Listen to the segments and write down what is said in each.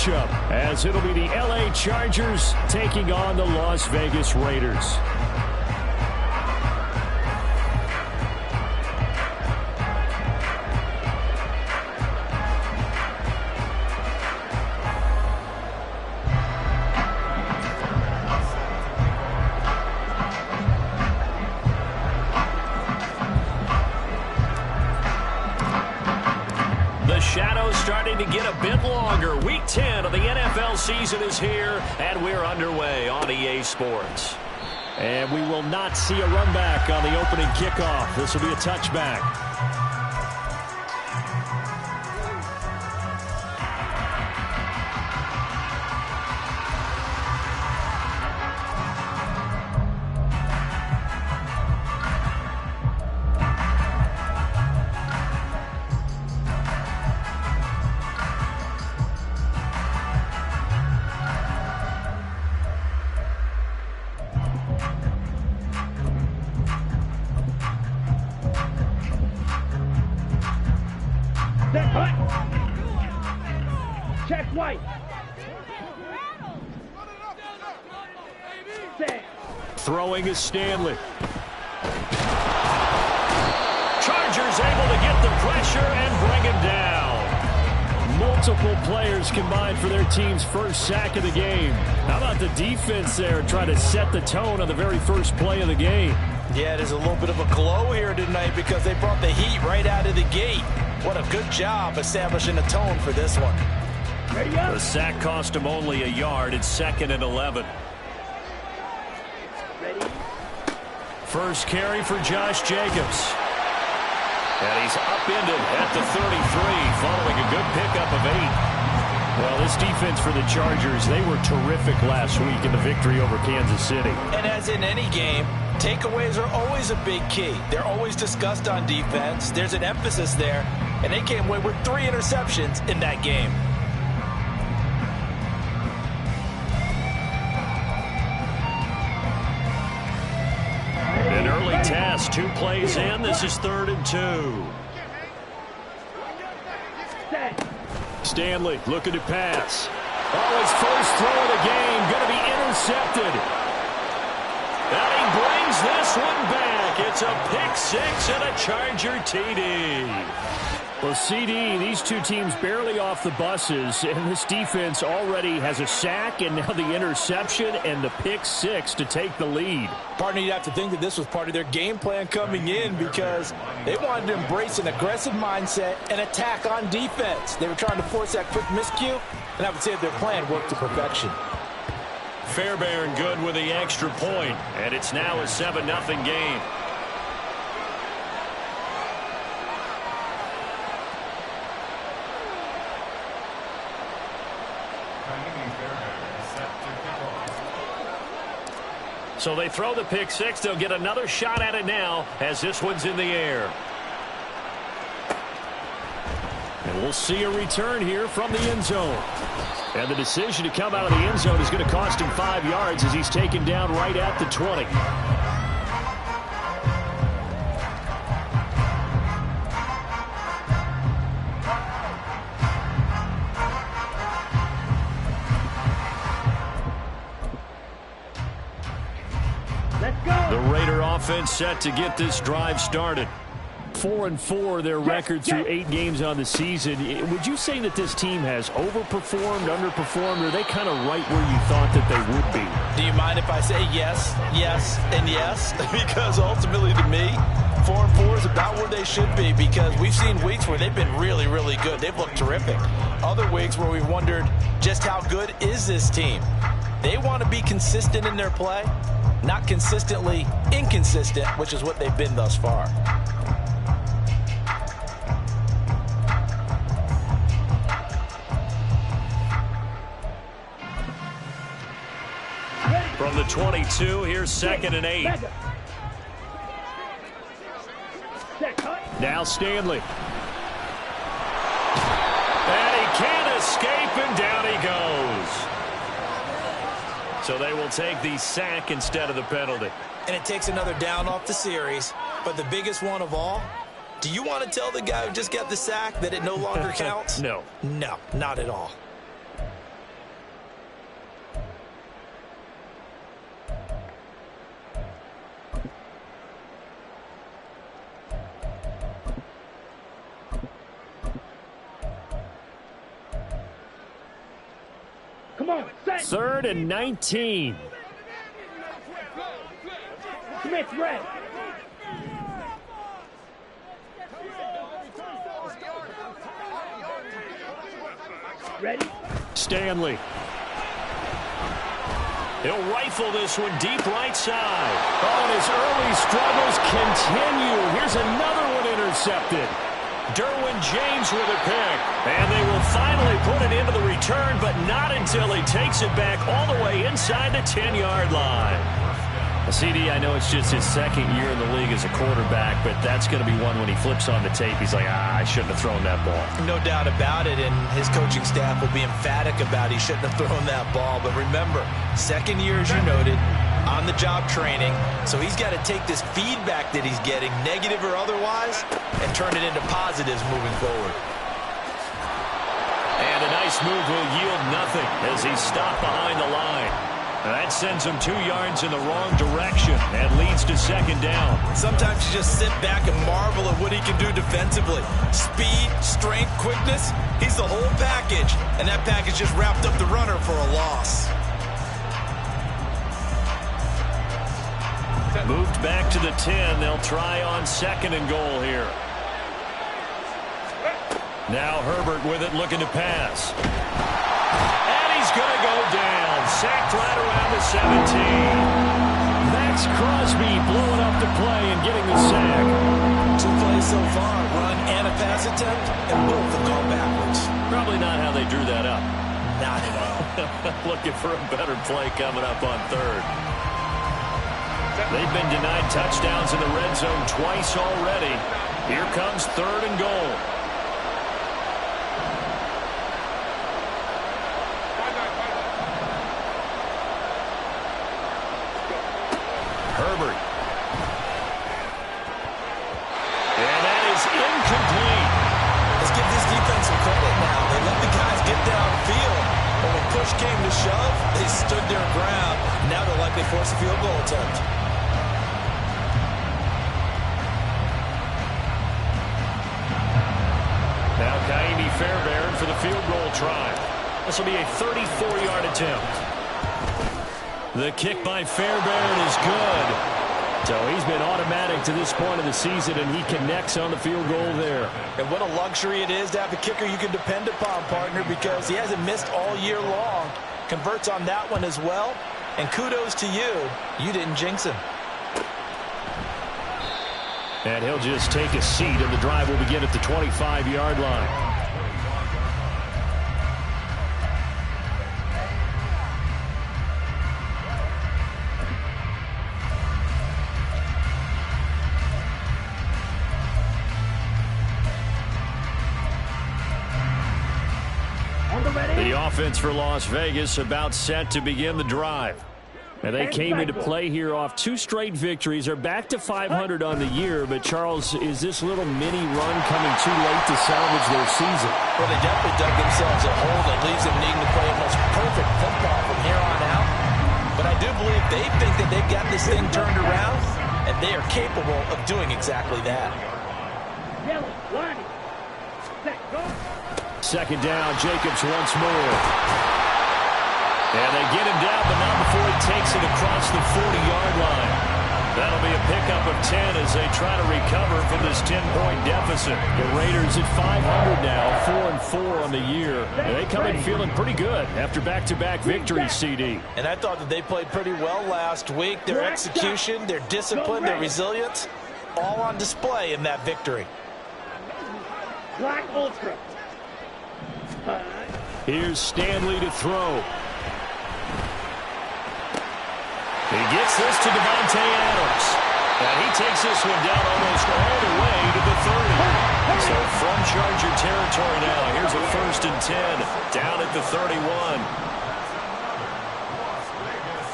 matchup, as it'll be the LA Chargers taking on the Las Vegas Raiders. Shadow's starting to get a bit longer. Week 10 of the NFL season is here, and we're underway on EA Sports. And we will not see a run back on the opening kickoff. This will be a touchback. Check White. Throwing is Stanley. Chargers able to get the pressure and bring him down. Multiple players combined for their team's first sack of the game. How about the defense there trying to set the tone on the very first play of the game? Yeah, there's a little bit of a glow here tonight because they brought the heat right out of the gate. What a good job establishing a tone for this one. The sack cost him only a yard. It's 2nd and 11. First carry for Josh Jacobs. And he's upended at the 33 following a good pickup of 8. Well, this defense for the Chargers, they were terrific last week in the victory over Kansas City. And as in any game, takeaways are always a big key. They're always discussed on defense. There's an emphasis there, and they came away with 3 interceptions in that game. An early test, 2 plays in. This is 3rd and 2. Stanley looking to pass. Oh, his first throw of the game going to be intercepted. And he brings this one back. It's a pick 6 and a Charger TD. Well, CD, these two teams barely off the buses, and this defense already has a sack and now the interception and the pick 6 to take the lead. Partner, you'd have to think that this was part of their game plan coming in because they wanted to embrace an aggressive mindset and attack on defense. They were trying to force that quick miscue, and I would say that their plan worked to perfection. Fairbairn good with the extra point, and it's now a 7-0 game. So they throw the pick 6. They'll get another shot at it now as this one's in the air. And we'll see a return here from the end zone. And the decision to come out of the end zone is going to cost him 5 yards as he's taken down right at the 20. The Raider offense set to get this drive started. 4-4 their record through 8 games on the season. Would you say that this team has overperformed, underperformed, or are they kind of right where you thought that they would be? Do you mind if I say yes, yes, and yes? Because ultimately to me, 4-4 is about where they should be because we've seen weeks where they've been really, really good. They've looked terrific. Other weeks where we've wondered just how good is this team. They want to be consistent in their play, not consistently inconsistent, which is what they've been thus far. From the 22, here's 2nd and 8. Now Stanley. And he can't escape, and down he goes. So they will take the sack instead of the penalty. And it takes another down off the series. But the biggest one of all, do you want to tell the guy who just got the sack that it no longer counts? No. No, not at all. Come on, set. 3rd and 19. Smith, red. Ready? Stanley. He'll rifle this one deep right side. Oh, and his early struggles continue. Here's another one intercepted. Derwin James with a pick. And they will finally put it into the return, but not until he takes it back all the way inside the 10-yard line. CD, I know it's just his 2nd year in the league as a quarterback, but that's going to be one when he flips on the tape. He's like, I shouldn't have thrown that ball. No doubt about it, and his coaching staff will be emphatic about he shouldn't have thrown that ball. But remember, 2nd year, as you noted, on-the-job training, so he's got to take this feedback that he's getting, negative or otherwise, and turn it into positives moving forward. And a nice move will yield nothing as he's stopped behind the line. That sends him 2 yards in the wrong direction and leads to 2nd down. Sometimes you just sit back and marvel at what he can do defensively. Speed, strength, quickness, he's the whole package. And that package just wrapped up the runner for a loss. Moved back to the 10. They'll try on 2nd and goal here. Now Herbert with it, looking to pass. And he's going to go down. Sacked right around the 17. Max Crosby blowing up the play and getting the sack. 2 plays so far, run and a pass attempt, and both have gone backwards. Probably not how they drew that up. Not at all. Looking for a better play coming up on 3rd. They've been denied touchdowns in the red zone twice already. Here comes 3rd and goal. Herbert. And that is incomplete. Let's give this defense some credit now. They let the guys get downfield. But when push came to shove, they stood their ground. Now they'll likely force a field goal attempt. Now Kaimi Fairbairn for the field goal try. This will be a 34-yard attempt. The kick by Fairbairn is good. So he's been automatic to this point of the season, and he connects on the field goal there. And what a luxury it is to have a kicker you can depend upon, partner, because he hasn't missed all year long. Converts on that one as well. And kudos to you. You didn't jinx him. And he'll just take a seat, and the drive will begin at the 25-yard line. The offense for Las Vegas about set to begin the drive. And they came into play here off 2 straight victories. They're back to 500 on the year. But, Charles, is this little mini run coming too late to salvage their season? Well, they definitely dug themselves a hole that leaves them needing to play almost perfect football from here on out. But I do believe they think that they've got this thing turned around, and they are capable of doing exactly that. 2nd down, Jacobs once more. And they get him down, but not before he takes it across the 40-yard line. That'll be a pickup of 10 as they try to recover from this 10-point deficit. The Raiders at 500 now, 4-4 on the year. And they come in feeling pretty good after back-to-back victories, CD. And I thought that they played pretty well last week. Their execution, their discipline, their resilience, all on display in that victory. Black Ultra. Here's Stanley to throw. He gets this to Devontae Adams. And he takes this one down almost all the way to the 30. So from Charger territory now, here's a 1st and 10 down at the 31.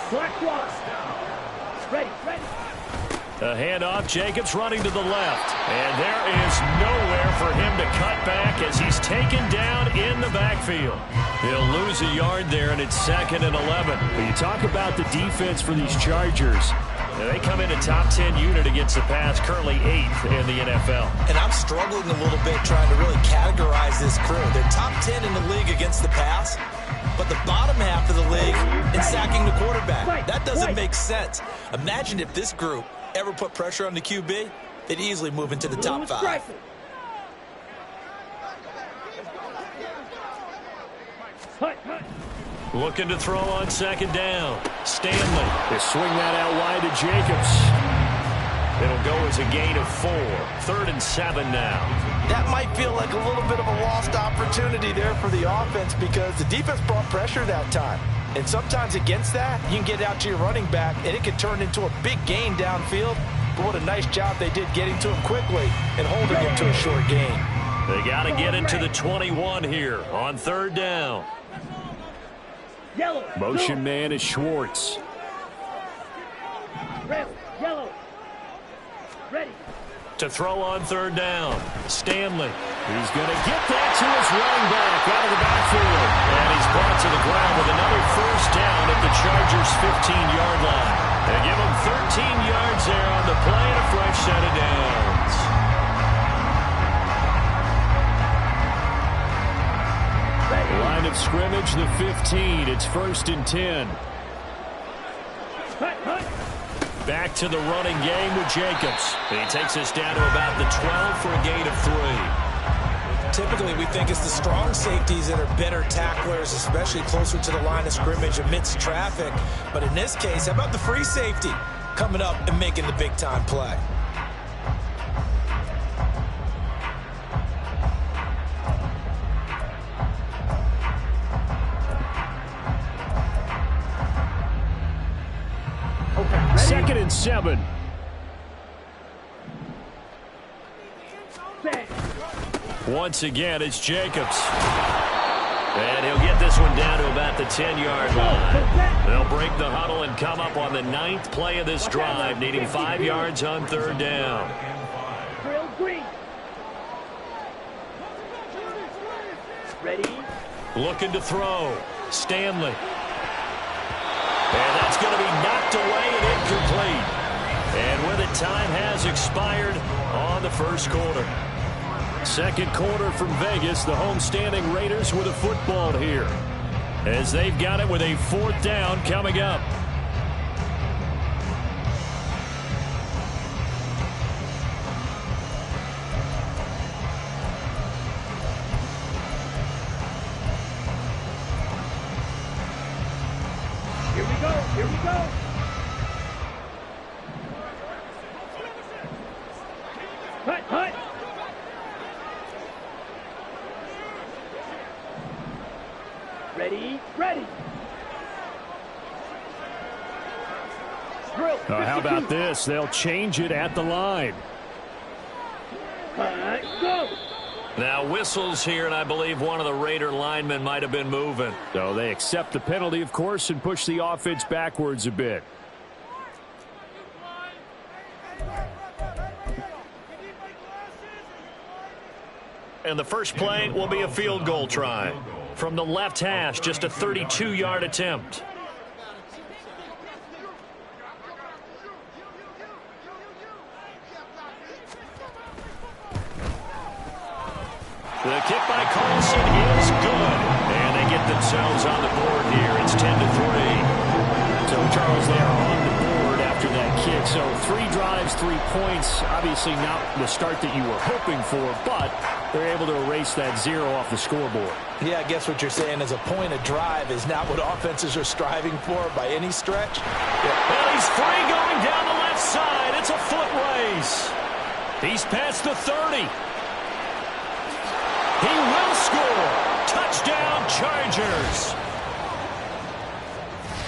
Black Wasp. Ready. A handoff, Jacobs running to the left. And there is nowhere for him to cut back as he's taken down in the backfield. He'll lose a yard there, and it's 2nd and 11. But you talk about the defense for these Chargers. They come in a top 10 unit against the pass, currently 8th in the NFL. And I'm struggling a little bit trying to really categorize this crew. They're top 10 in the league against the pass, but the bottom half of sacking the quarterback. That doesn't make sense. Imagine if this group ever put pressure on the QB, they'd easily move into the top 5. Looking to throw on second down. Stanley. They swing that out wide to Jacobs. It'll go as a gain of 4. 3rd and 7 now. That might feel like a little bit of a lost opportunity there for the offense because the defense brought pressure that time. And sometimes against that, you can get out to your running back, and it can turn into a big gain downfield. But what a nice job they did getting to him quickly and holding him to a short gain. They got to get into the 21 here on 3rd down. Yellow. Motion man is Schwartz. Red. Yellow. Ready. To throw on 3rd down. Stanley. He's going to get that to his running back out of the backfield. And he's brought to the ground with another 1st down at the Chargers' 15-yard line. They give him 13 yards there on the play and a fresh set of downs. Line of scrimmage, the 15. It's 1st and 10. Back to the running game with Jacobs. And he takes us down to about the 12 for a gain of 3. Typically, we think it's the strong safeties that are better tacklers, especially closer to the line of scrimmage amidst traffic. But in this case, how about the free safety coming up and making the big-time play? Okay, 2nd and 7. Once again, it's Jacobs. And he'll get this one down to about the 10-yard line. They'll break the huddle and come up on the 9th play of this drive, needing 5 yards on 3rd down. Ready. Looking to throw. Stanley. And that's going to be knocked away and incomplete. And with it, time has expired on the 1st quarter. 2nd quarter from Vegas, the homestanding Raiders with a football here, as they've got it with a 4th down coming up. Here we go. Here we go. Hut. Ready. Drill. How about this? They'll change it at the line. Go. Now whistles here, and I believe one of the Raider linemen might have been moving. So they accept the penalty, of course, and push the offense backwards a bit. And the first play will be a field goal try. From the left hash, just a 32-yard attempt. The kick by Carlson is good. And they get themselves on the board here. It's 10-3. So, Charles, they are on the board after that kick. So 3 drives, 3 points. Obviously not the start that you were hoping for, but they're able to erase that 0 off the scoreboard. Yeah, I guess what you're saying is a point of drive is not what offenses are striving for by any stretch. And he's free going down the left side. It's a foot race. He's past the 30. He will score. Touchdown, Chargers.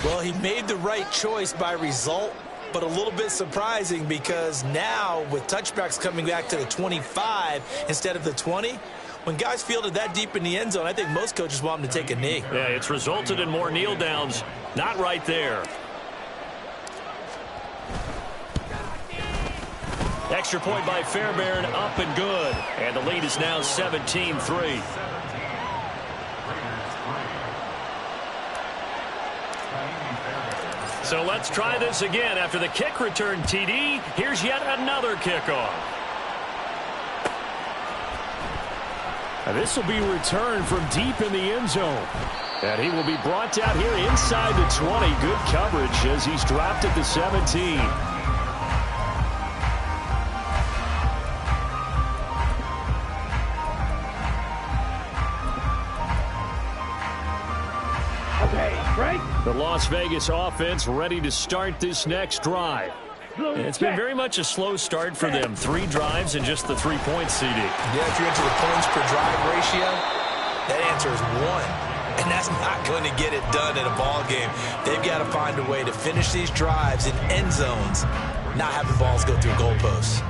Well, he made the right choice by result, but a little bit surprising because now with touchbacks coming back to the 25 instead of the 20, when guys fielded that deep in the end zone, I think most coaches want them to take a knee. Yeah, it's resulted in more kneel downs. Not right there. Extra point by Fairbairn, up and good. And the lead is now 17-3. So let's try this again. After the kick return TD, here's yet another kickoff. This will be returned from deep in the end zone. And he will be brought down here inside the 20. Good coverage as he's dropped at the 17. The Las Vegas offense ready to start this next drive. It's been very much a slow start for them. 3 drives and just the 3 points, CD. Yeah, if you're into the points per drive ratio, that answer is 1. And that's not going to get it done in a ball game. They've got to find a way to finish these drives in end zones, not having balls go through goalposts.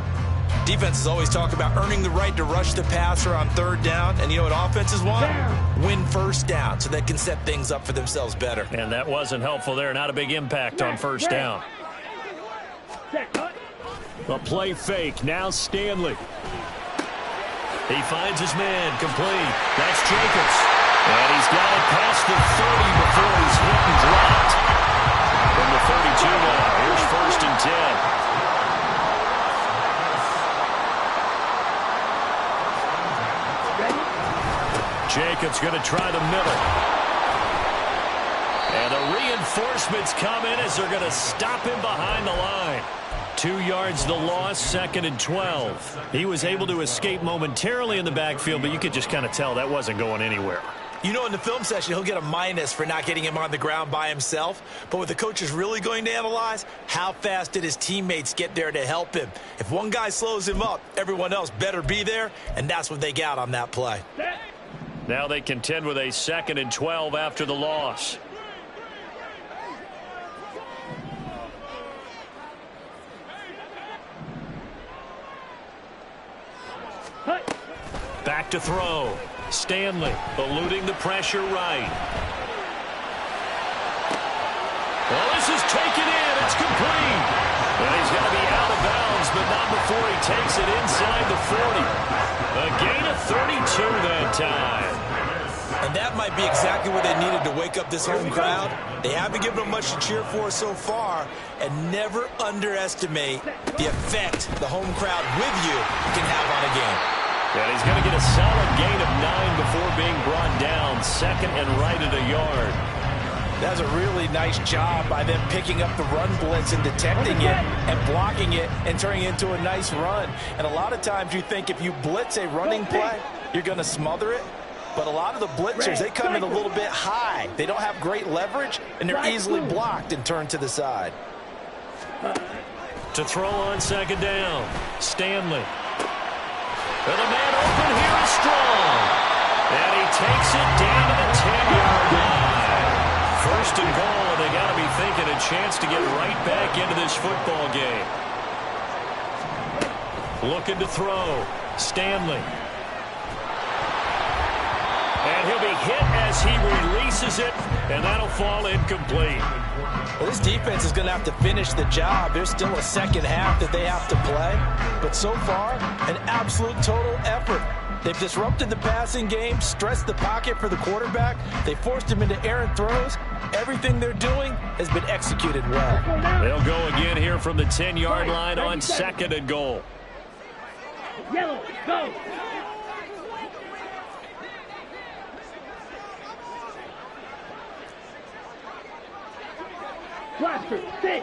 Defenses always talk about earning the right to rush the passer on 3rd down. And you know what offenses want? Win 1st down so they can set things up for themselves better. And that wasn't helpful there. Not a big impact on 1st down. A play fake. Now Stanley. He finds his man. Complete. That's Jacobs. And he's got it past the 30 before he's hit and dropped. From the 32 now. Here's 1st and 10. Jacobs going to try the middle. And the reinforcements come in as they're going to stop him behind the line. 2 yards the loss, 2nd and 12. He was able to escape momentarily in the backfield, but you could just kind of tell that wasn't going anywhere. You know, in the film session, he'll get a minus for not getting him on the ground by himself. But what the coach is really going to analyze, how fast did his teammates get there to help him? If one guy slows him up, everyone else better be there, and that's what they got on that play. Now they contend with a 2nd and 12 after the loss. Back to throw. Stanley eluding the pressure right. Well, this is taken in. It's complete. And he's going to be out of bounds, but not before he takes it inside the 40. A gain of 32 that time. And that might be exactly what they needed to wake up this home crowd. They haven't given them much to cheer for so far. And never underestimate the effect the home crowd with you can have on a game. And he's going to get a solid gain of 9 before being brought down. 2nd and right at a yard. That's a really nice job by them picking up the run blitz and detecting it and blocking it and turning it into a nice run. And a lot of times you think if you blitz a running play, you're going to smother it. But a lot of the blitzers, they come in a little bit high. They don't have great leverage, and they're easily blocked and turned to the side. To throw on 2nd down, Stanley. And the man open here is strong. And he takes it down to the 10-yard line. 1st and goal, and they got to be thinking a chance to get right back into this football game. Looking to throw. Stanley. And he'll be hit as he releases it, and that'll fall incomplete. Well, this defense is going to have to finish the job. There's still a 2nd half that they have to play. But so far, an absolute total effort. They've disrupted the passing game, stressed the pocket for the quarterback. They forced him into errant throws. Everything they're doing has been executed well. They'll go again here from the 10-yard line on 2nd and goal. Yellow, go. Blaster, sit.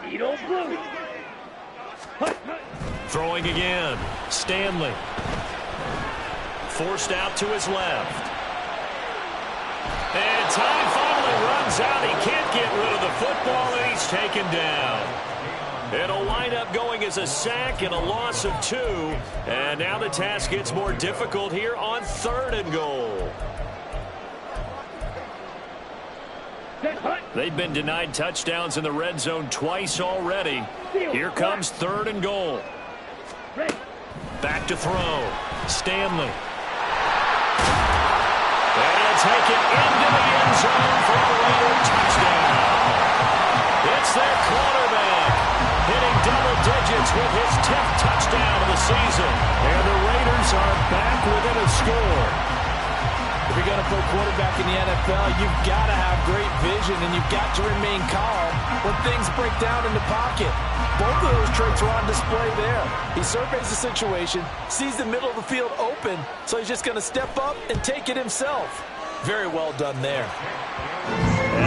Edo blue. Throwing again. Stanley. Forced out to his left. And time finally runs out. He can't get rid of the football, and he's taken down. It'll wind up going as a sack and a loss of 2. And now the task gets more difficult here on 3rd and goal. They've been denied touchdowns in the red zone twice already. Here comes 3rd and goal. Back to throw. Stanley. And he'll take it into the end zone for a Raider touchdown. It's their quarterback, hitting double digits with his 10th touchdown of the season. And the Raiders are back within a score. If you're going to play quarterback in the NFL, you've got to have great vision, and you've got to remain calm when things break down in the pocket. Both of those traits are on display there. He surveys the situation, sees the middle of the field open, so he's just going to step up and take it himself. Very well done there.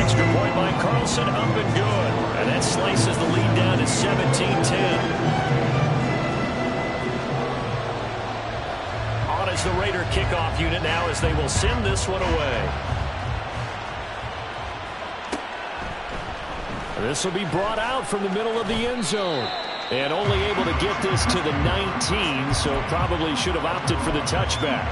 Extra point by Carlson, up and good. And that slices the lead down to 17-10. Is the Raider kickoff unit now as they will send this one away. This will be brought out from the middle of the end zone. And only able to get this to the 19, so probably should have opted for the touchback.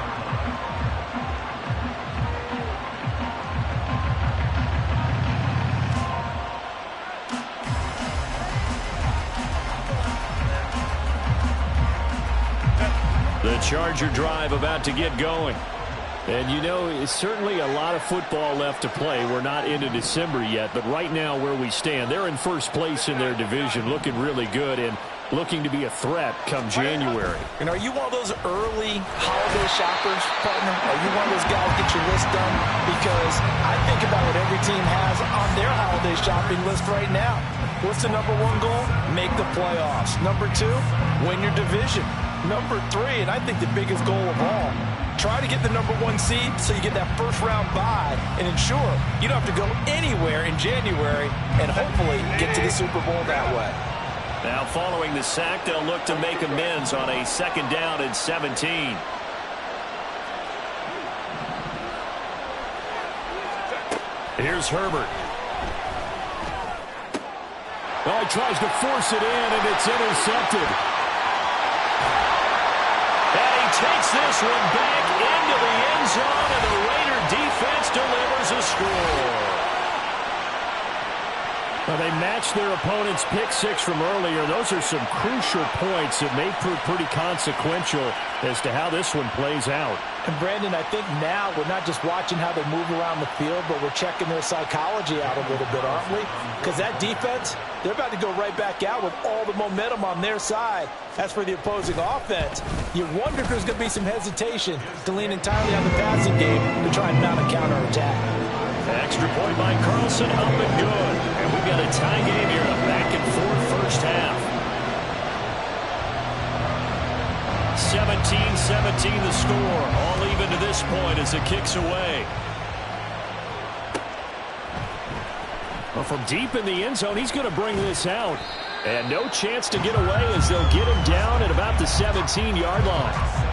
The Charger drive about to get going. And you know, it's certainly a lot of football left to play. We're not into December yet, but right now where we stand, they're in first place in their division, looking really good and looking to be a threat come January. And are you one of those early holiday shoppers, partner? Are you one of those guys get your list done? Because I think about what every team has on their holiday shopping list right now. What's the number one goal? Make the playoffs. Number two, win your division. Number three, and I think the biggest goal of all, try to get the number one seed so you get that first round bye and ensure you don't have to go anywhere in January and hopefully get to the Super Bowl that way. Now following the sack, they'll look to make amends on a 2nd down and 17. Here's Herbert. Oh, he tries to force it in, and it's intercepted. And he takes this one back into the end zone, and the Raider defense delivers a score. Well, they matched their opponent's pick six from earlier. Those are some crucial points that may prove pretty consequential as to how this one plays out. And, Brandon, I think now we're not just watching how they move around the field, but we're checking their psychology out a little bit, aren't we? Because that defense, they're about to go right back out with all the momentum on their side. As for the opposing offense, you wonder if there's going to be some hesitation to lean entirely on the passing game to try and mount a counterattack. Extra point by Carlson, up and good. And we've got a tie game here, a back-and-forth first half. 17-17 the score, all even to this point as it kicks away. Well, from deep in the end zone, he's going to bring this out. And no chance to get away as they'll get him down at about the 17-yard line.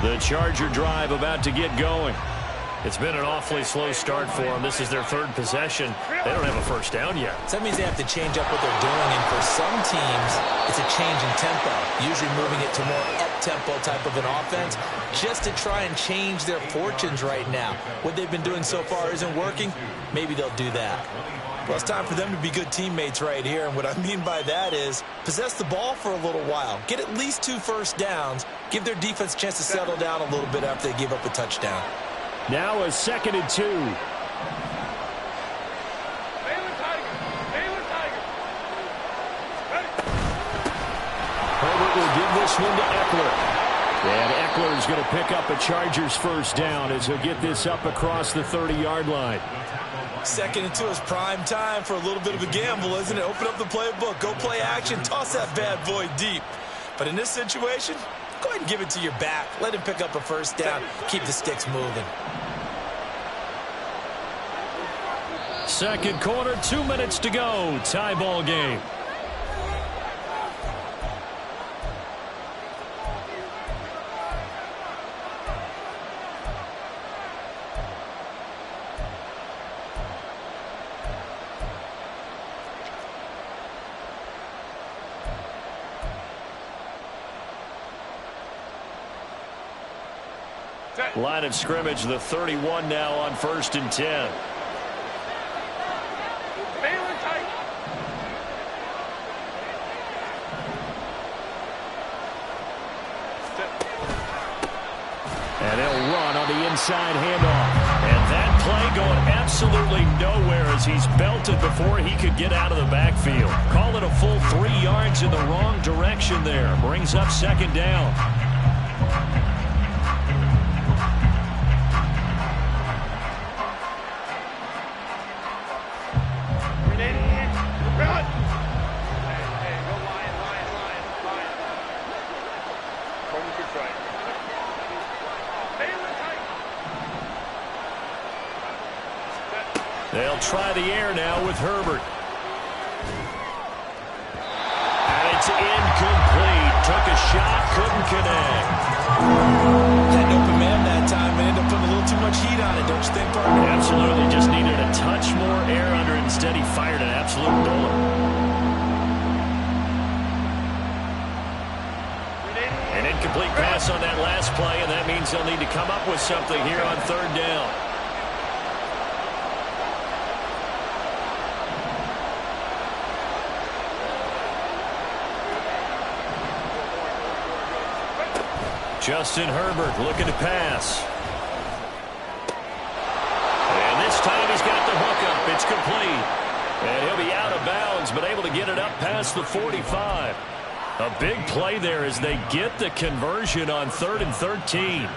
The Charger drive about to get going. It's been an awfully slow start for them. This is their 3rd possession. They don't have a first down yet. So that means they have to change up what they're doing. And for some teams, it's a change in tempo, usually moving it to more up-tempo type of an offense just to try and change their fortunes right now. What they've been doing so far isn't working. Maybe they'll do that. Well, it's time for them to be good teammates right here. And what I mean by that is possess the ball for a little while. Get at least 2 first downs. Give their defense a chance to settle down a little bit after they give up a touchdown. Now a 2nd and 2. Herbert will give this one to Eckler. And Eckler is going to pick up a Chargers first down as he'll get this up across the 30-yard line. 2nd and 2 is prime time for a little bit of a gamble, isn't it? Open up the playbook, go play action, toss that bad boy deep. But in this situation, go ahead and give it to your back. Let him pick up a first down. Keep the sticks moving. 2nd quarter, 2 minutes to go. Tie ball game. Line of scrimmage, the 31 now on 1st and 10. And they'll run on the inside handoff. And that play going absolutely nowhere as he's belted before he could get out of the backfield. Call it a full 3 yards in the wrong direction there. Brings up second down. They'll try the air now with Herbert. And it's incomplete. Took a shot, couldn't connect. Had an open man that time and ended up putting a little too much heat on it, don't you think, partner? Absolutely. Just needed a touch more air under it. Instead, he fired an absolute bullet. An incomplete pass on that last play, and that means they'll need to come up with something here on third down. Justin Herbert looking to pass. And this time he's got the hook up. It's complete. And he'll be out of bounds, but able to get it up past the 45. A big play there as they get the conversion on 3rd and 13.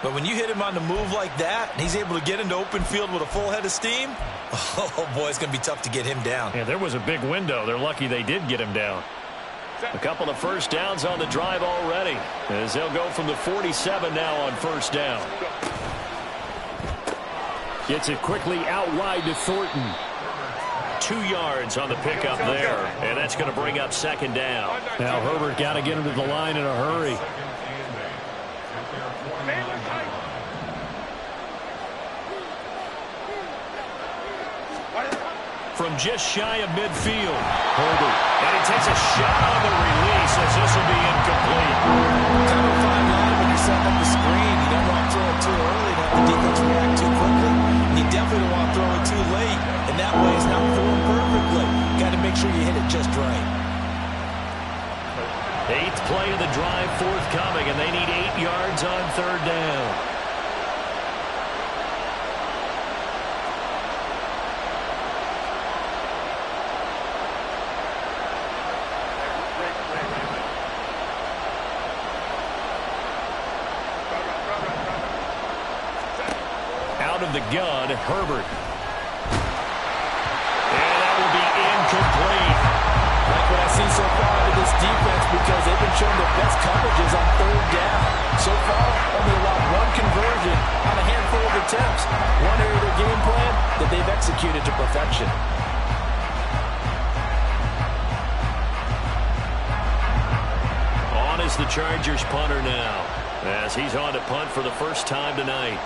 But when you hit him on the move like that, and he's able to get into open field with a full head of steam, oh, boy, it's going to be tough to get him down. Yeah, there was a big window. They're lucky they did get him down. A couple of first downs on the drive already, as they'll go from the 47 now on first down. Gets it quickly out wide to Thornton. 2 yards on the pickup there, and that's going to bring up second down. Now Herbert got to get him to the line in a hurry. From just shy of midfield, Herbert. And he takes a shot on the release as this will be incomplete. Kind of a fine line when you're setting up the screen. You don't want to throw it too early and have the defense react too quickly. And you definitely don't want to throw it too late. And that way it's not throwing perfectly. Got to make sure you hit it just right. 8th play of the drive forthcoming, and they need 8 yards on third down. Out of the gun, Herbert. And that will be incomplete. Like what I see so far out of this defense, because they've been showing their best coverages on third down. So far, only allowed 1 conversion on a handful of attempts. One area of their game plan that they've executed to perfection. On is the Chargers punter now, as he's on to punt for the first time tonight.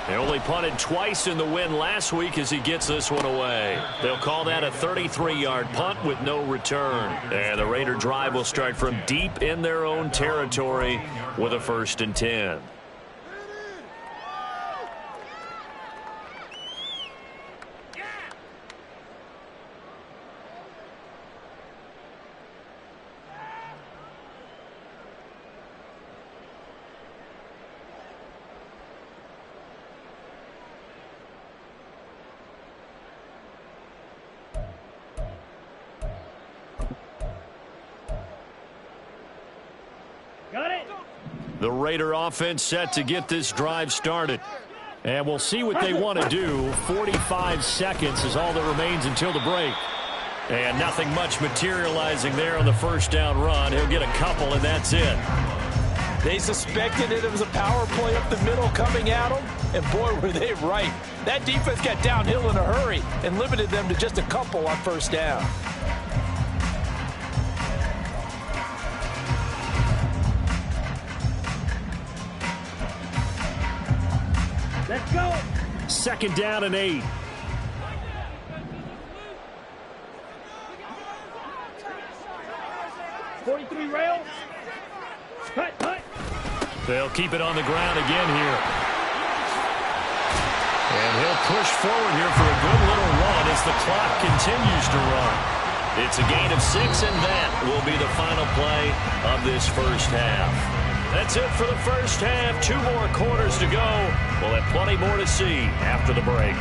They only punted twice in the win last week as he gets this one away. They'll call that a 33-yard punt with no return. And the Raider drive will start from deep in their own territory with a 1st and 10. The Raider offense set to get this drive started. And we'll see what they want to do. 45 seconds is all that remains until the break. And nothing much materializing there on the first down run. He'll get a couple, and that's it. They suspected it was a power play up the middle coming at them, and boy, were they right. That defense got downhill in a hurry and limited them to just a couple on first down. Let's go. 2nd down and 8. Rails. Cut. They'll keep it on the ground again here. And he'll push forward here for a good little run as the clock continues to run. It's a gain of 6, and that will be the final play of this first half. That's it for the first half. 2 more quarters to go. We'll have plenty more to see after the break.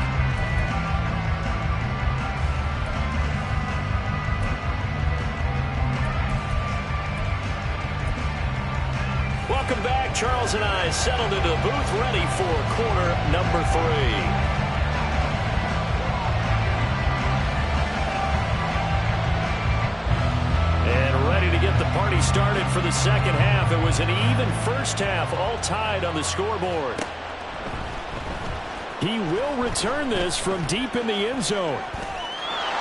Welcome back. Charles and I settled into the booth, ready for quarter number 3. To get the party started for the second half. It was an even first half, all tied on the scoreboard. He will return this from deep in the end zone.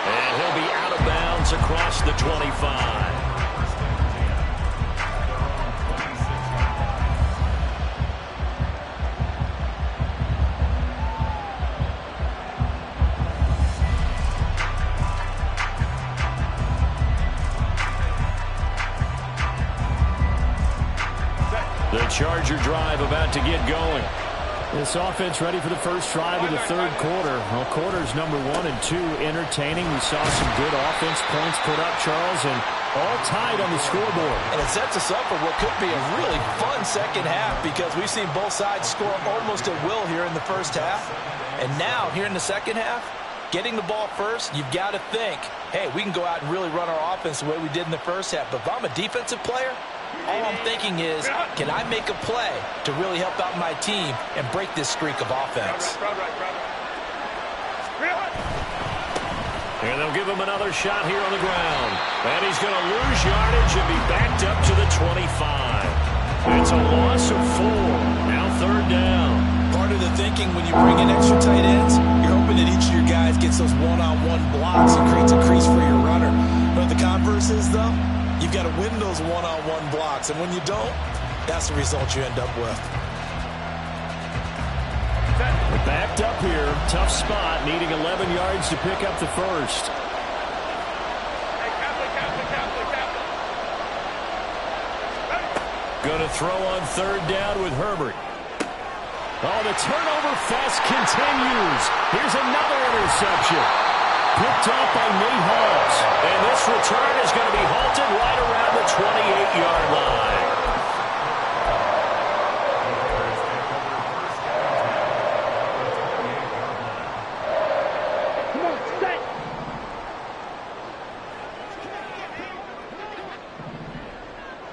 And he'll be out of bounds across the 25. The Charger drive about to get going. This offense ready for the first drive of the third quarter. Well, quarters number 1 and 2 entertaining. We saw some good offense points put up, Charles, and all tied on the scoreboard. And it sets us up for what could be a really fun second half because we've seen both sides score almost at will here in the first half. And now, here in the second half, getting the ball first, you've got to think, hey, we can go out and really run our offense the way we did in the first half. But if I'm a defensive player, all I'm thinking is, can I make a play to really help out my team and break this streak of offense? And they'll give him another shot here on the ground. And he's going to lose yardage and be backed up to the 25. It's a loss of 4. Now third down. Part of the thinking when you bring in extra tight ends, you're hoping that each of your guys gets those one-on-one blocks and creates a crease for your runner. But the converse is, though, you've got to win those one-on-one blocks. And when you don't, that's the result you end up with. Backed up here. Tough spot. Needing 11 yards to pick up the first. Going to throw on third down with Herbert. Oh, the turnover fest continues. Here's another interception. Picked up by Nate Halls. And this return is going to be halted right around the 28-yard line. Come on, set.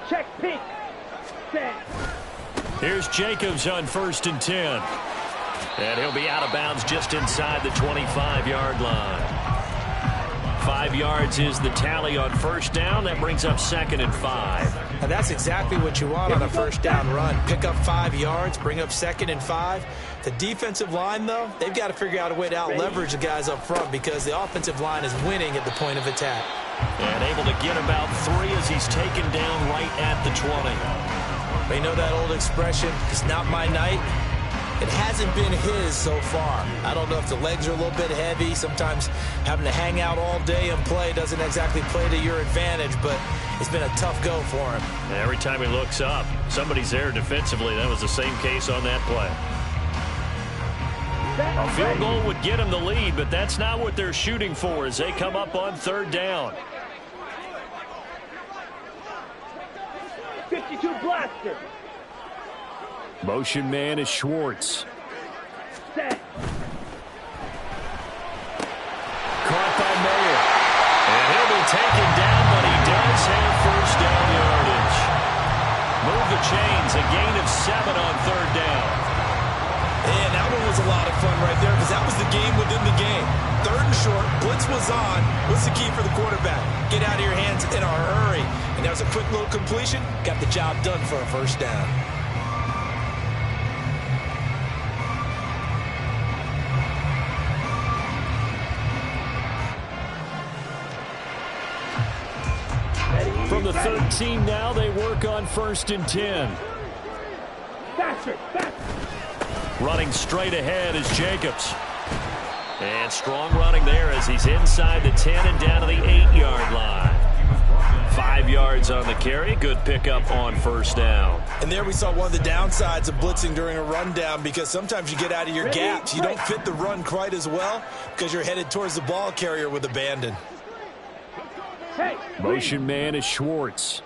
Check pick. Set. Here's Jacobs on 1st and 10. And he'll be out of bounds just inside the 25-yard line. 5 yards is the tally on first down. That brings up 2nd and 5. And that's exactly what you want on a first down run. Pick up 5 yards, bring up 2nd and 5. The defensive line, though, they've got to figure out a way to out-leverage the guys up front because the offensive line is winning at the point of attack. And able to get about 3 as he's taken down right at the 20. You know that old expression, it's not my night. It hasn't been his so far. I don't know if the legs are a little bit heavy. Sometimes having to hang out all day and play doesn't exactly play to your advantage, but it's been a tough go for him. And every time he looks up, somebody's there defensively. That was the same case on that play. A field goal would get him the lead, but that's not what they're shooting for as they come up on third down. 52 blaster. Motion man is Schwartz. Set. Caught by Mayer. And he'll be taken down, but he does have first down yardage. Move the chains, a gain of 7 on third down. And that one was a lot of fun right there because that was the game within the game. 3rd and short, blitz was on. What's the key for the quarterback? Get out of your hands in a hurry. And that was a quick little completion. Got the job done for a first down. From the 13 now, they work on 1st and 10. Faster, faster. Running straight ahead is Jacobs. And strong running there as he's inside the 10 and down to the 8-yard line. 5 yards on the carry. Good pickup on first down. And there we saw one of the downsides of blitzing during a rundown because sometimes you get out of your gaps. You don't fit the run quite as well because you're headed towards the ball carrier with abandon. Motion man is Schwartz.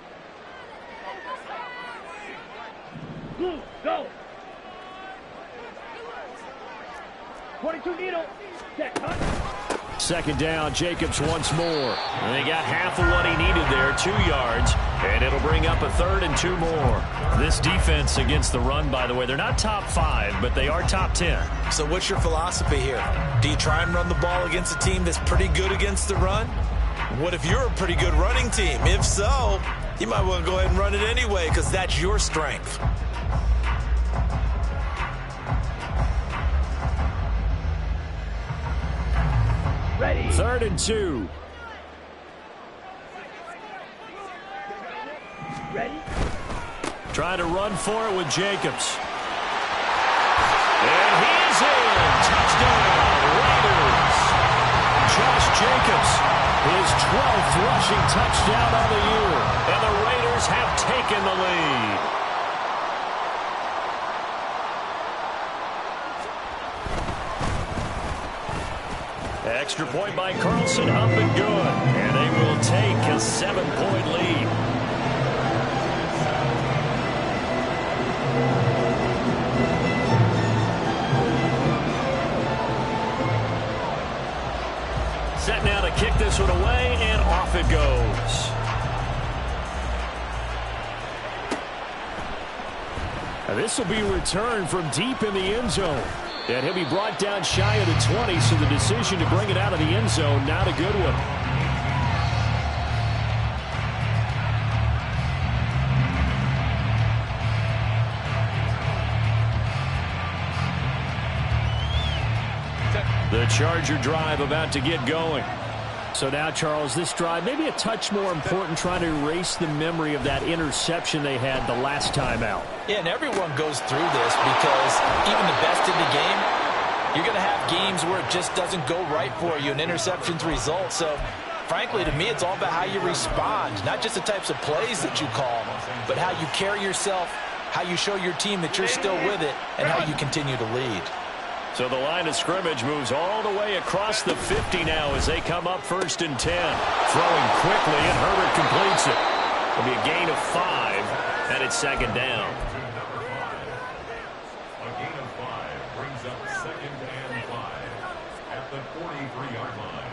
Blue, go. 22 needle. Set, cut. Second down, Jacobs once more. And they got half of what he needed there, 2 yards, and it'll bring up a 3rd and 2 more. This defense against the run, by the way, they're not top 5, but they are top 10. So what's your philosophy here? Do you try and run the ball against a team that's pretty good against the run? What if you're a pretty good running team? If so, you might want to go ahead and run it anyway because that's your strength. Ready. 3rd and 2. Ready. Trying to run for it with Jacobs. And he is in. Touchdown, Raiders. Josh Jacobs, his 12th rushing touchdown on the year. And the Raiders have taken the lead. Extra point by Carlson, up and good. And they will take a 7-point lead. Set now to kick this one away, and off it goes. Now this will be returned from deep in the end zone. And he'll be brought down shy of the 20, so the decision to bring it out of the end zone, not a good one. The Charger drive about to get going. So now, Charles, this drive maybe a touch more important, trying to erase the memory of that interception they had the last time out. Yeah, and everyone goes through this because even the best in the game, you're going to have games where it just doesn't go right for you, and interceptions result. So, frankly, to me, it's all about how you respond, not just the types of plays that you call, but how you carry yourself, how you show your team that you're still with it, and how you continue to lead. So the line of scrimmage moves all the way across the 50 now as they come up 1st and 10. Throwing quickly, and Herbert completes it. It'll be a gain of 5, and it's 2nd down. A gain of 5 brings up 2nd and 5 at the 43-yard line.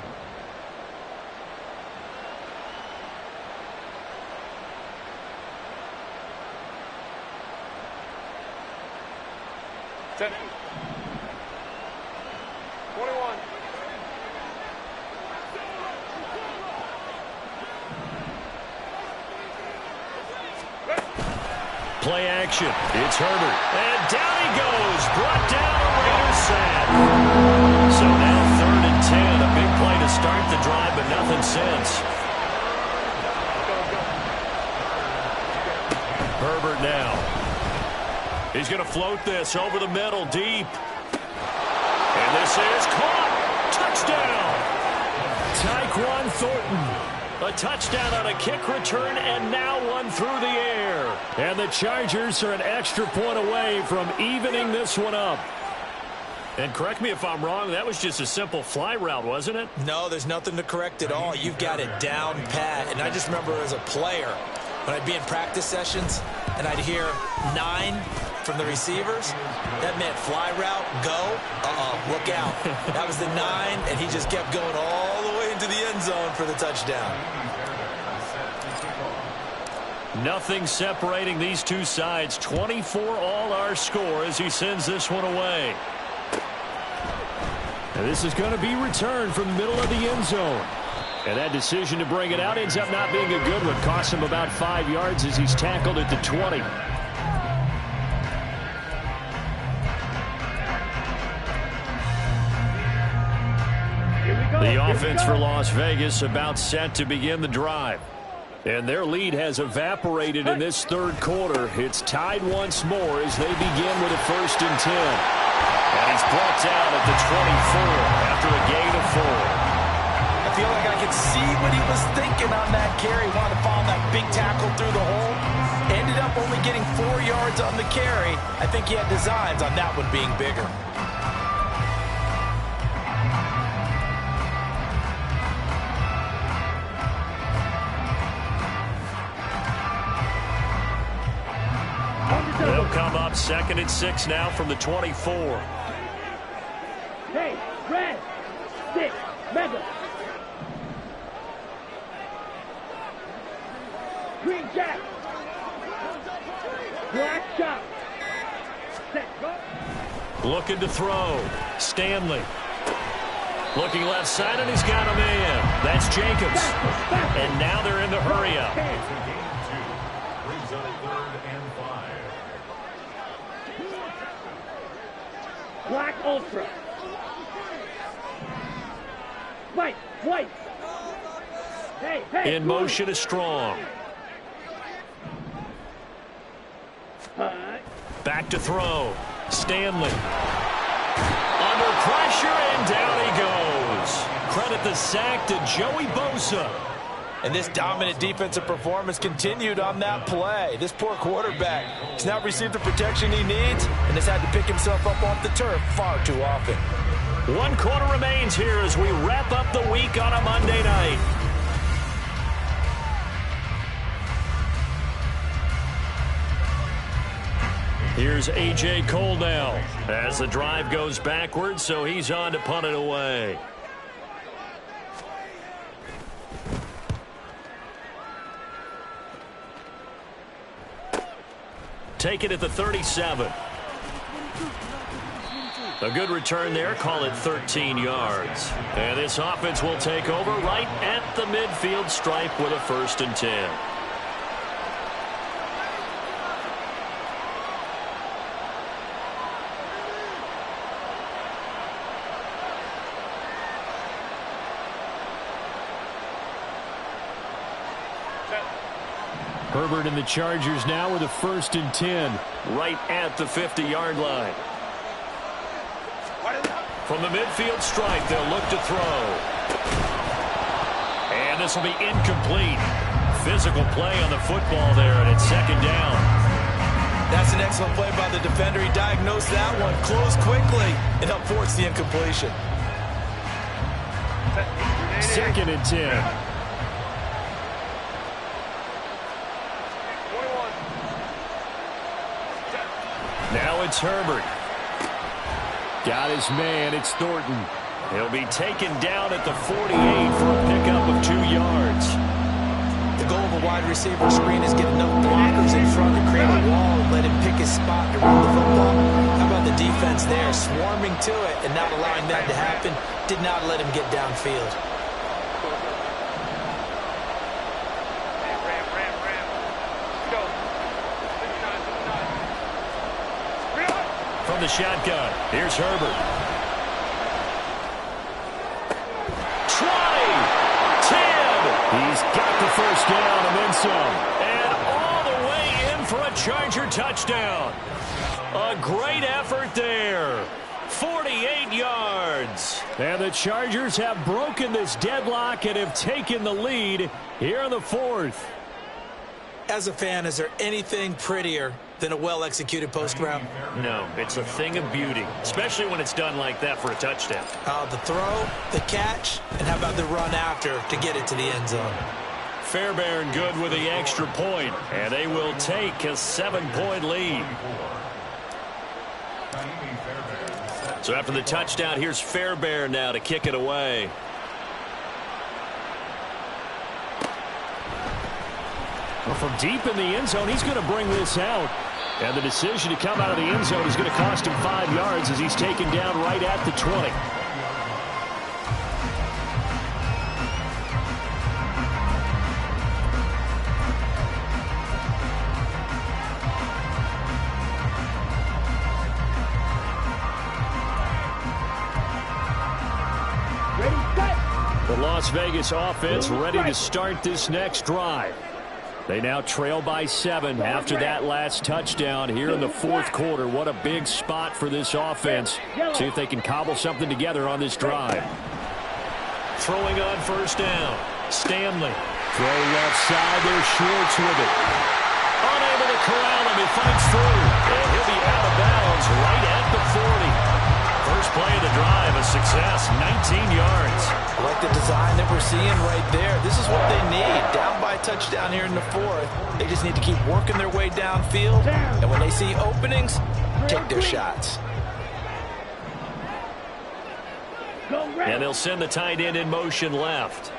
Set. 21. Play action. It's Herbert. And down he goes. Brought down a Raiders sack. So now 3rd and 10. A big play to start the drive, but nothing since. Herbert now. He's going to float this over the middle, deep. And this is caught. Touchdown. Tyquan Thornton. A touchdown on a kick return, and now one through the air. And the Chargers are an extra point away from evening this one up. And correct me if I'm wrong, that was just a simple fly route, wasn't it? No, there's nothing to correct at all. You've got it down pat. And I just remember as a player, when I'd be in practice sessions and I'd hear 9 from the receivers, that meant fly route, go, look out. That was the 9, and he just kept going all the way into the end zone for the touchdown. Nothing separating these two sides. 24 all our score as he sends this one away. And this is going to be returned from the middle of the end zone. And that decision to bring it out ends up not being a good one. Costs him about 5 yards as he's tackled at the 20. The offense for Las Vegas about set to begin the drive. And their lead has evaporated in this third quarter. It's tied once more as they begin with a 1st and 10. And he's brought down at the 24 after a gain of 4. I feel like I could see what he was thinking on that carry. Wanted to follow that big tackle through the hole. Ended up only getting 4 yards on the carry. I think he had designs on that one being bigger. They'll come 2nd and 6 now from the 24. Hey, red, 6, mega. Green jack. Black shot. Set, go. Looking to throw. Stanley. Looking left side, and he's got a man. That's Jacobs. And now they're in the hurry up. Brings up 3rd and 5. Black ultra. White, white. Hey, hey. In motion is Strong. Back to throw. Stanley. Under pressure, and down he goes. Credit the sack to Joey Bosa. And this dominant defensive performance continued on that play. This poor quarterback has now received the protection he needs and has had to pick himself up off the turf far too often. 1 quarter remains here as we wrap up the week on a Monday night. Here's A.J. Cole now as the drive goes backwards, so he's on to punt it away. Take it at the 37. A good return there. Call it 13 yards. And this offense will take over right at the midfield stripe with a 1st and 10. Herbert and the Chargers now with a 1st and 10 right at the 50-yard line. From the midfield stripe, they'll look to throw. And this will be incomplete. Physical play on the football there, and it's 2nd down. That's an excellent play by the defender. He diagnosed that one, closed quickly, and helped force the incompletion. 2nd and 10. Now it's Herbert. Got his man. It's Thornton. He'll be taken down at the 48 for a pickup of 2 yards. The goal of a wide receiver screen is get enough blockers in front to create a wall and let him pick his spot to run the football. How about the defense there, swarming to it and not allowing that to happen? Did not let him get downfield. From the shotgun, here's Herbert. 20, 10. He's got the 1st down and then some. And all the way in for a Charger touchdown. A great effort there. 48 yards. And the Chargers have broken this deadlock and have taken the lead here in the 4th. As a fan, is there anything prettier than a well-executed post route? No, it's a thing of beauty, especially when it's done like that for a touchdown. The throw, the catch, and how about the run after to get it to the end zone? Fairbairn good with the extra point, and they will take a 7-point lead. So after the touchdown, here's Fairbairn now to kick it away. Well, from deep in the end zone, he's going to bring this out. And the decision to come out of the end zone is going to cost him 5 yards as he's taken down right at the 20. The Las Vegas offense ready to start this next drive. They now trail by 7 after that last touchdown here in the 4th quarter. What a big spot for this offense. See if they can cobble something together on this drive. Throwing on 1st down. Stanley. Throw left side. They're Schwartz with it. Unable to corral him. He fights through. And he'll be out of bounds right at the 40. First play of the drive, a success, 19 yards. I like the design that we're seeing right there. This is what they need. Down by a touchdown here in the fourth. They just need to keep working their way downfield. And when they see openings, take their shots. And they'll send the tight end in motion left.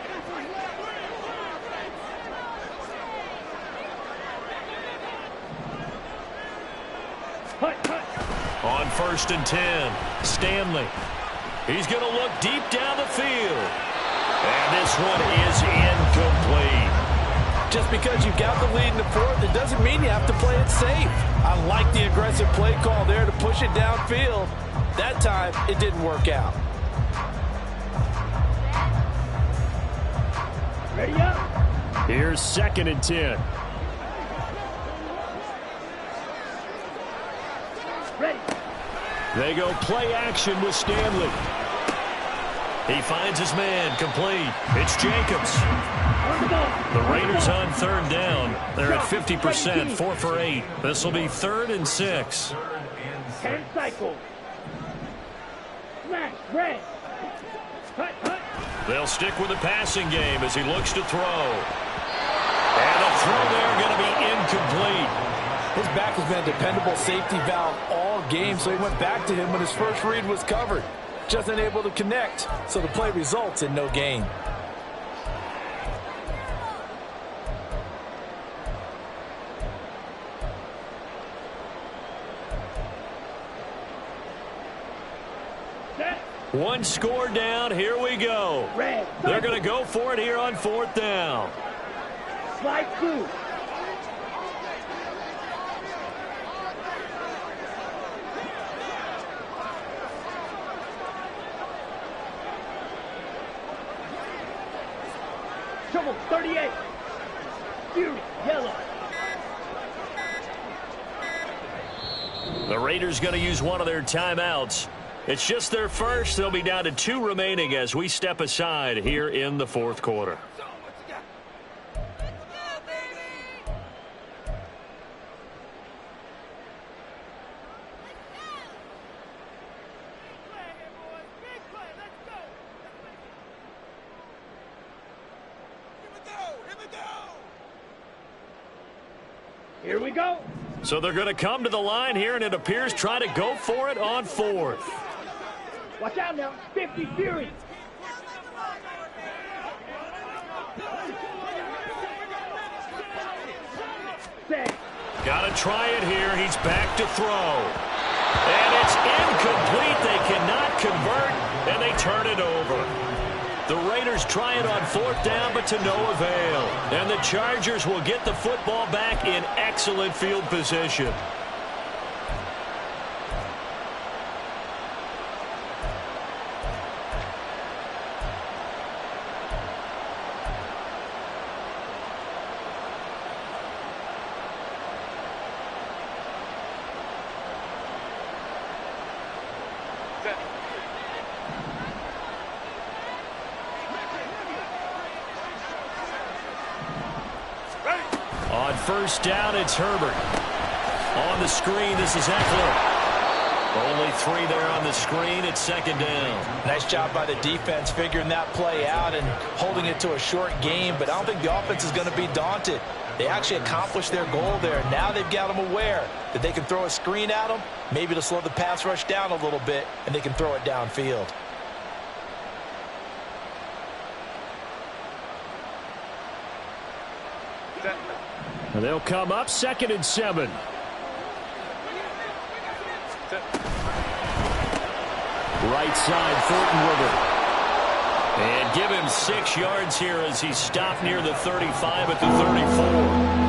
On 1st and 10, Stanley. He's going to look deep down the field. And this one is incomplete. Just because you've got the lead in the fourth, it doesn't mean you have to play it safe. I like the aggressive play call there to push it downfield. That time, it didn't work out. Ready up. Here's 2nd and 10. Ready. They go play action with Stanley. He finds his man, complete. It's Jacobs. On the ball. The Raiders on 3rd down. They're at 50%, 4 for 8. This will be 3rd and 6. 10 cycles. Smash. Red. Hut, hut. They'll stick with the passing game as he looks to throw. And the throw there going to be incomplete. His back has been a dependable safety valve all game, so he went back to him when his first read was covered. Just unable to connect, so the play results in no gain. One score down. Here we go. Red. They're going to go for it here on 4th down. Slide through. Trouble 38. Fury. Yellow. The Raiders going to use one of their timeouts. It's just their first. They'll be down to 2 remaining as we step aside here in the 4th quarter. Here we go. So they're going to come to the line here, and it appears try to go for it on 4th. Watch out now. 50 Fury. Set. Got to try it here. He's back to throw. And it's incomplete. They cannot convert, and they turn it over. The Raiders try it on 4th down, but to no avail. And the Chargers will get the football back in excellent field position. On 1st down, it's Herbert. On the screen, this is Eckler. Only 3 there on the screen. It's 2nd down. Nice job by the defense figuring that play out and holding it to a short game, but I don't think the offense is going to be daunted. They actually accomplished their goal there. Now they've got them aware that they can throw a screen at them, maybe to slow the pass rush down a little bit, and they can throw it downfield. And they'll come up 2nd and 7. Right side, Thornton with it. And give him 6 yards here as he stopped near the 35 at the 34.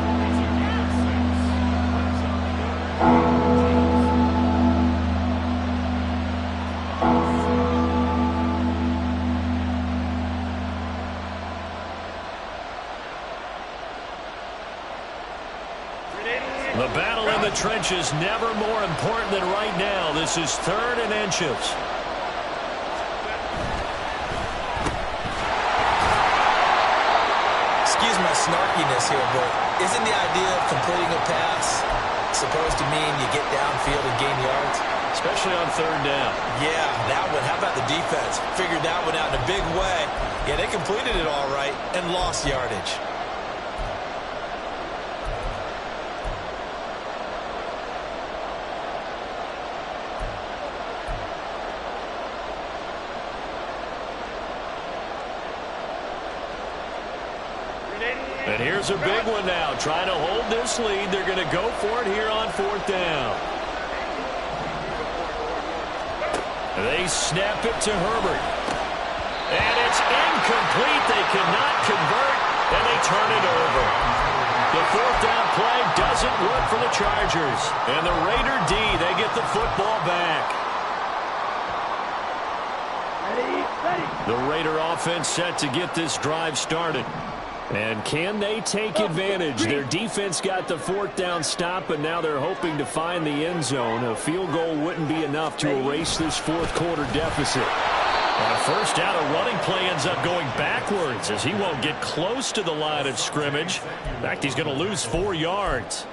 The battle in the trenches never more important than right now. This is 3rd and inches. Excuse my snarkiness here, but isn't the idea of completing a pass supposed to mean you get downfield and gain yards? especially on third down. Yeah, that one. How about the defense? Figured that one out in a big way. Yeah, they completed it all right and lost yardage. And here's a big one now. Trying to hold this lead. They're going to go for it here on fourth down. They snap it to Herbert. And it's incomplete. They cannot convert, and they turn it over. The fourth down play doesn't work for the Chargers. And the Raider D, they get the football back. The Raider offense set to get this drive started. And can they take advantage? Their defense got the fourth down stop, but now they're hoping to find the end zone. A field goal wouldn't be enough to erase this fourth quarter deficit. On a first down, a running play ends up going backwards as he won't get close to the line of scrimmage. In fact, he's going to lose 4 yards.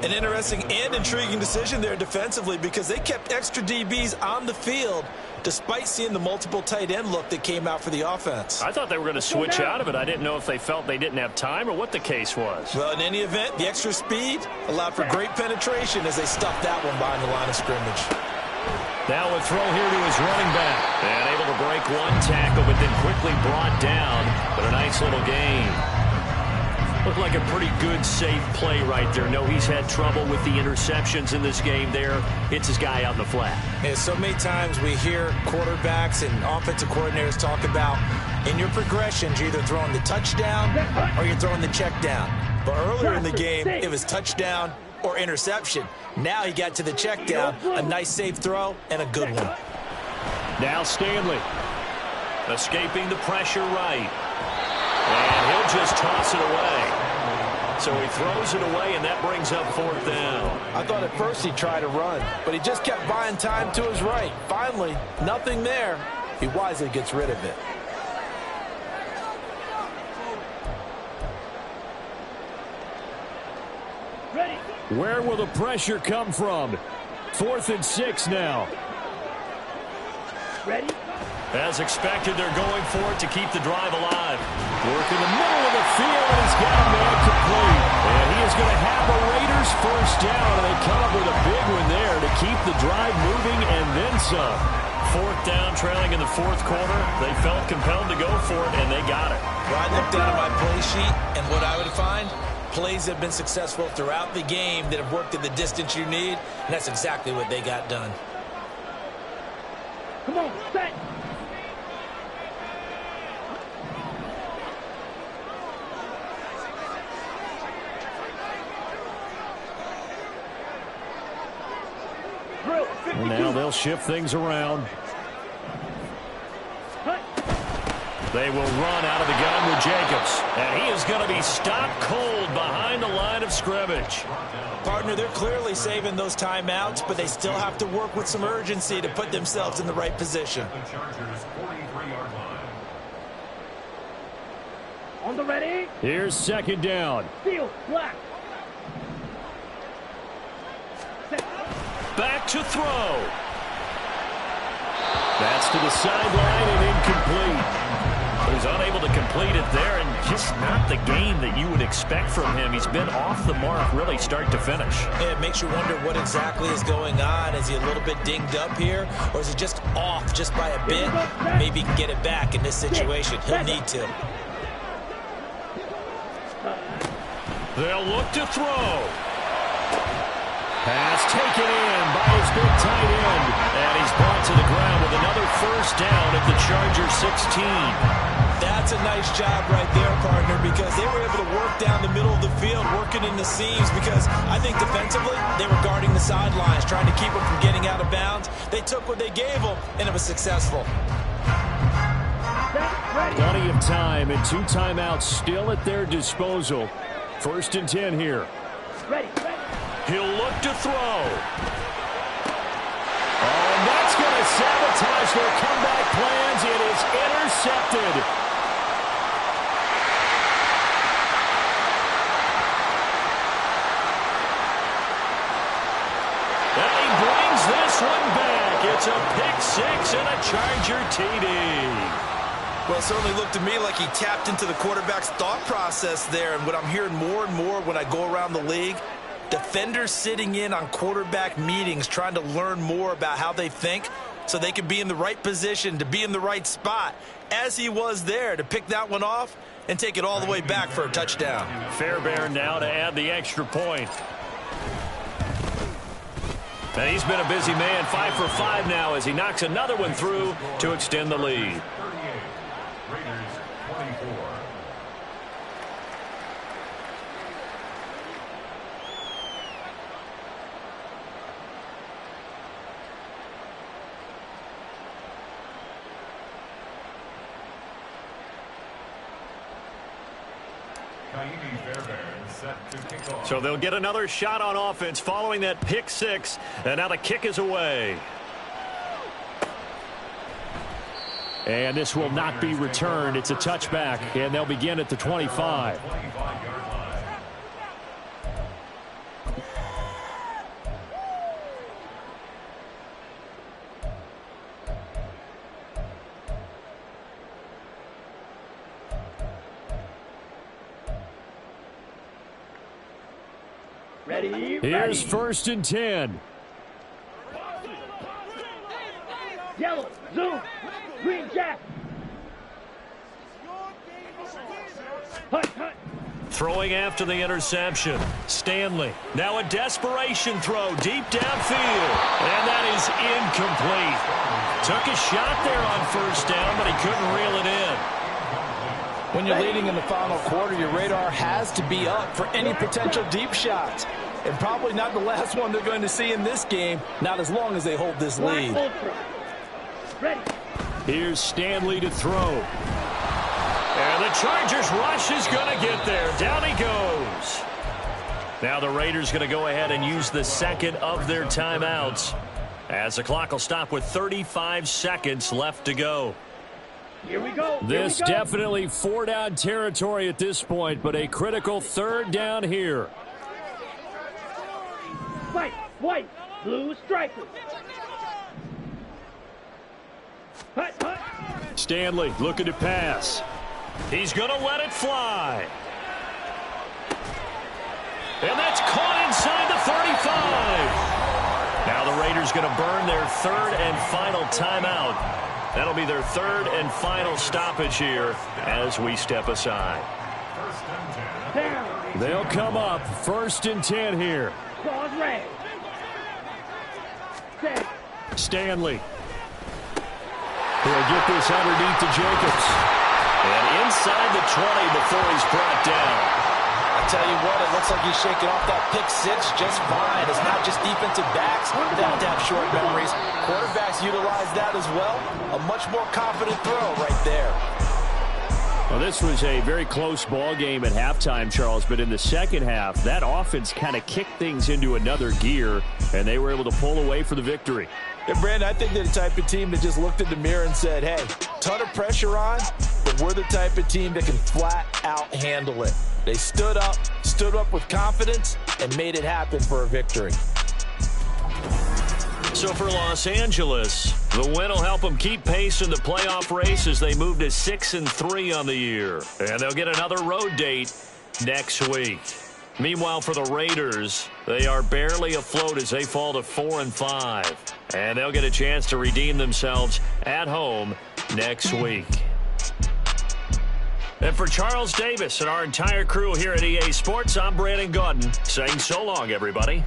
An interesting and intriguing decision there defensively because they kept extra DBs on the field despite seeing the multiple tight end look that came out for the offense. I thought they were going to switch out of it. I didn't know if they felt they didn't have time or what the case was. Well, in any event, the extra speed allowed for great penetration as they stuffed that one behind the line of scrimmage. Now a throw here to his running back. And able to break one tackle, but then quickly brought down. But a nice little gain. Looked like a pretty good, safe play right there. No, he's had trouble with the interceptions in this game there. Hits his guy out in the flat. Yeah, so many times we hear quarterbacks and offensive coordinators talk about in your progressions, you're either throwing the touchdown or you're throwing the check down. But earlier in the game, it was touchdown or interception. Now he got to the check down, a nice safe throw, and a good one. Now Stanley. Escaping the pressure right. And he'll just toss it away. So he throws it away, and that brings up fourth down. I thought at first he'd try to run, but he just kept buying time to his right. Finally, nothing there. He wisely gets rid of it. Ready. Where will the pressure come from? 4th and 6 now. Ready. As expected, they're going for it to keep the drive alive. Work in the middle of the field, and he's got a man complete. And he is going to have a Raiders first down, and they come up with a big one there to keep the drive moving and then some. Fourth down, trailing in the fourth quarter. They felt compelled to go for it, and they got it. Well, I looked down at my play sheet, and what I would find, plays have been successful throughout the game that have worked at the distance you need, and that's exactly what they got done. Come on, set. And now they'll shift things around. They will run out of the gun with Jacobs. And he is going to be stopped cold behind the line of scrimmage. Partner, they're clearly saving those timeouts, but they still have to work with some urgency to put themselves in the right position. The Chargers' 43-yard line. On the ready. Here's second down. Field black. Back to throw. That's to the sideline and incomplete. He's unable to complete it there, and just not the game that you would expect from him. He's been off the mark really start to finish. It makes you wonder what exactly is going on. Is he a little bit dinged up here, or is he just off just by a bit? Maybe he can get it back in this situation. He'll need to. They'll look to throw. Pass taken in by his big tight end. And he's brought to the ground with another first down at the Chargers 16. That's a nice job right there, partner, because they were able to work down the middle of the field, working in the seams, because I think defensively they were guarding the sidelines, trying to keep them from getting out of bounds. They took what they gave them, and it was successful. Plenty of time and 2 timeouts still at their disposal. 1st and 10 here. Ready. He'll look to throw. Oh, and that's going to sabotage their comeback plans. It is intercepted. And he brings this one back. Well, it certainly looked to me like he tapped into the quarterback's thought process there. And what I'm hearing more and more when I go around the league, defenders sitting in on quarterback meetings trying to learn more about how they think so they can be in the right position, to be in the right spot, as he was there, to pick that one off and take it all the way back for a touchdown. Fairbairn now to add the extra point. And he's been a busy man, 5 for 5 now as he knocks another one through to extend the lead. 38, Raiders 24. So they'll get another shot on offense following that pick six, and now the kick is away. And this will not be returned. It's a touchback, and they'll begin at the 25. Ready? Here's 1st and 10. Yellow, zoom, green jack. Hut, hut. Throwing after the interception. Stanley. Now a desperation throw deep downfield. And that is incomplete. Took a shot there on 1st down, but he couldn't reel it in. When you're leading in the final quarter, your radar has to be up for any potential deep shots. And probably not the last one they're going to see in this game, not as long as they hold this lead. Ready. Here's Stanley to throw. And the Chargers rush is going to get there. Down he goes. Now the Raiders going to go ahead and use the second of their timeouts, as the clock will stop with 35 seconds left to go. Here we go. This definitely 4-down territory at this point, but a critical 3rd down here. White, blue stripers. Hut, hut. Stanley looking to pass. He's going to let it fly. And that's caught inside the 35. Now the Raiders going to burn their 3rd and final timeout. That'll be their 3rd and final stoppage here as we step aside. They'll come up 1st and 10 here. Claws red. Stanley. He'll get this underneath to Jacobs. And inside the 20 before he's brought down. I tell you what, it looks like he's shaking off that pick six just fine. It's not just defensive backs that have short memories. Quarterbacks utilize that as well. A much more confident throw right there. Well, this was a very close ball game at halftime, Charles, but in the second half, that offense kind of kicked things into another gear, and they were able to pull away for the victory. Yeah, Brandon, I think they're the type of team that just looked in the mirror and said, hey, ton of pressure on, but we're the type of team that can flat out handle it. They stood up with confidence, and made it happen for a victory. So for Los Angeles, the win will help them keep pace in the playoff race as they move to 6-3 on the year. And they'll get another road date next week. Meanwhile, for the Raiders, they are barely afloat as they fall to 4-5. And they'll get a chance to redeem themselves at home next week. And for Charles Davis and our entire crew here at EA Sports, I'm Brandon Gaudin saying so long, everybody.